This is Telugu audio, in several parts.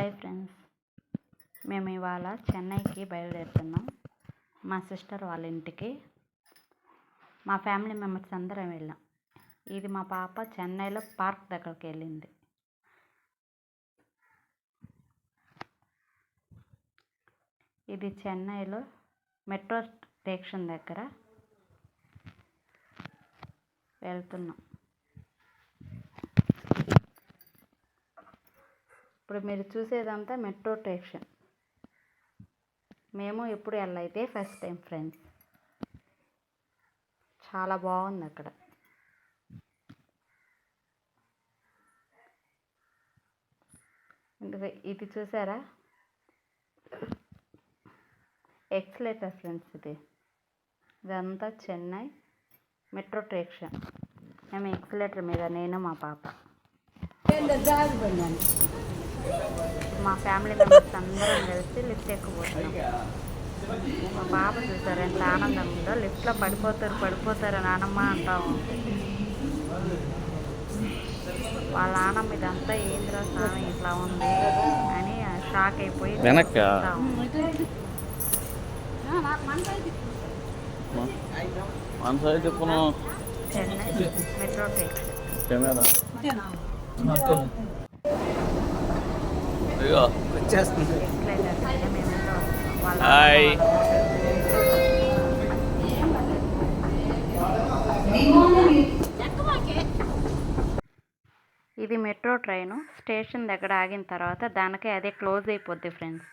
హాయ్ ఫ్రెండ్స్, మేము ఇవాళ చెన్నైకి బయలుదేరుతున్నాం. మా సిస్టర్ వాళ్ళ ఇంటికి మా ఫ్యామిలీ మెంబర్స్ అందరం వెళ్ళాం. ఇది మా పాప చెన్నైలో పార్క్ దగ్గరికి వెళ్ళింది. ఇది చెన్నైలో మెట్రో స్టేషన్ దగ్గర వెళ్తున్నాం. ఇప్పుడు మీరు చూసేదంతా మెట్రో స్టేషన్. మేము ఎప్పుడు వెళ్ళైతే ఫస్ట్ టైం ఫ్రెండ్స్. చాలా బాగుంది అక్కడ. ఇది చూసారా, ఎక్సలేటర్ ఫ్రెండ్స్. ఇదంతా చెన్నై మెట్రో స్టేషన్. మేము ఎక్సలేటర్ మీద నేను మా పాప, మా ఫ్యామిలీ మెంబర్స్ అందరం కలిసి లిఫ్ట్ ఎక్కబోతున్నాం. మా పాప చూసారు ఎంత ఆనందం ఉందో. లిఫ్ట్లో పడిపోతారు నానమ్మ అంటాము. వాళ్ళ నానమ్మ ఇదంతా ఏంద్రా స్వామి ఇట్లా ఉంది అని షాక్ అయిపోయి చెన్నై మెట్రో స్టేషన్. ఇది మెట్రో ట్రైను. స్టేషన్ దగ్గర ఆగిన తర్వాత దానికి అదే క్లోజ్ అయిపోద్ది ఫ్రెండ్స్.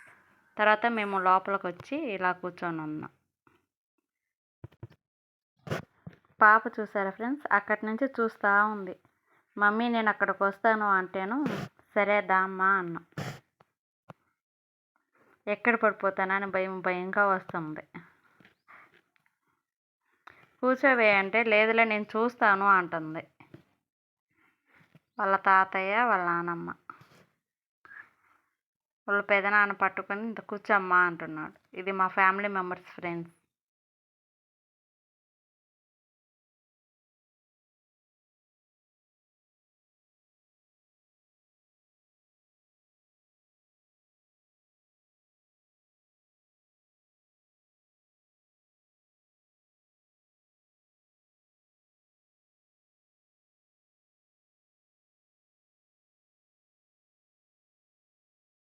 తర్వాత మేము లోపలికి వచ్చి ఇలా కూర్చొని ఉన్నాం. పాప చూసారా ఫ్రెండ్స్, అక్కడి నుంచి చూస్తూ ఉంది. మమ్మీ నేను అక్కడికి వస్తాను అంటేను సరే దామ్మా అన్నా. ఎక్కడ పడిపోతానని భయంగా వస్తుంది. కూర్చోవే అంటే లేదులే నేను చూస్తాను అంటుంది. వాళ్ళ తాతయ్య వాళ్ళ నానమ్మ వాళ్ళ పెదనాన్న పట్టుకొని కూర్చోమ్మా అంటున్నాడు. ఇది మా ఫ్యామిలీ మెంబర్స్ ఫ్రెండ్స్.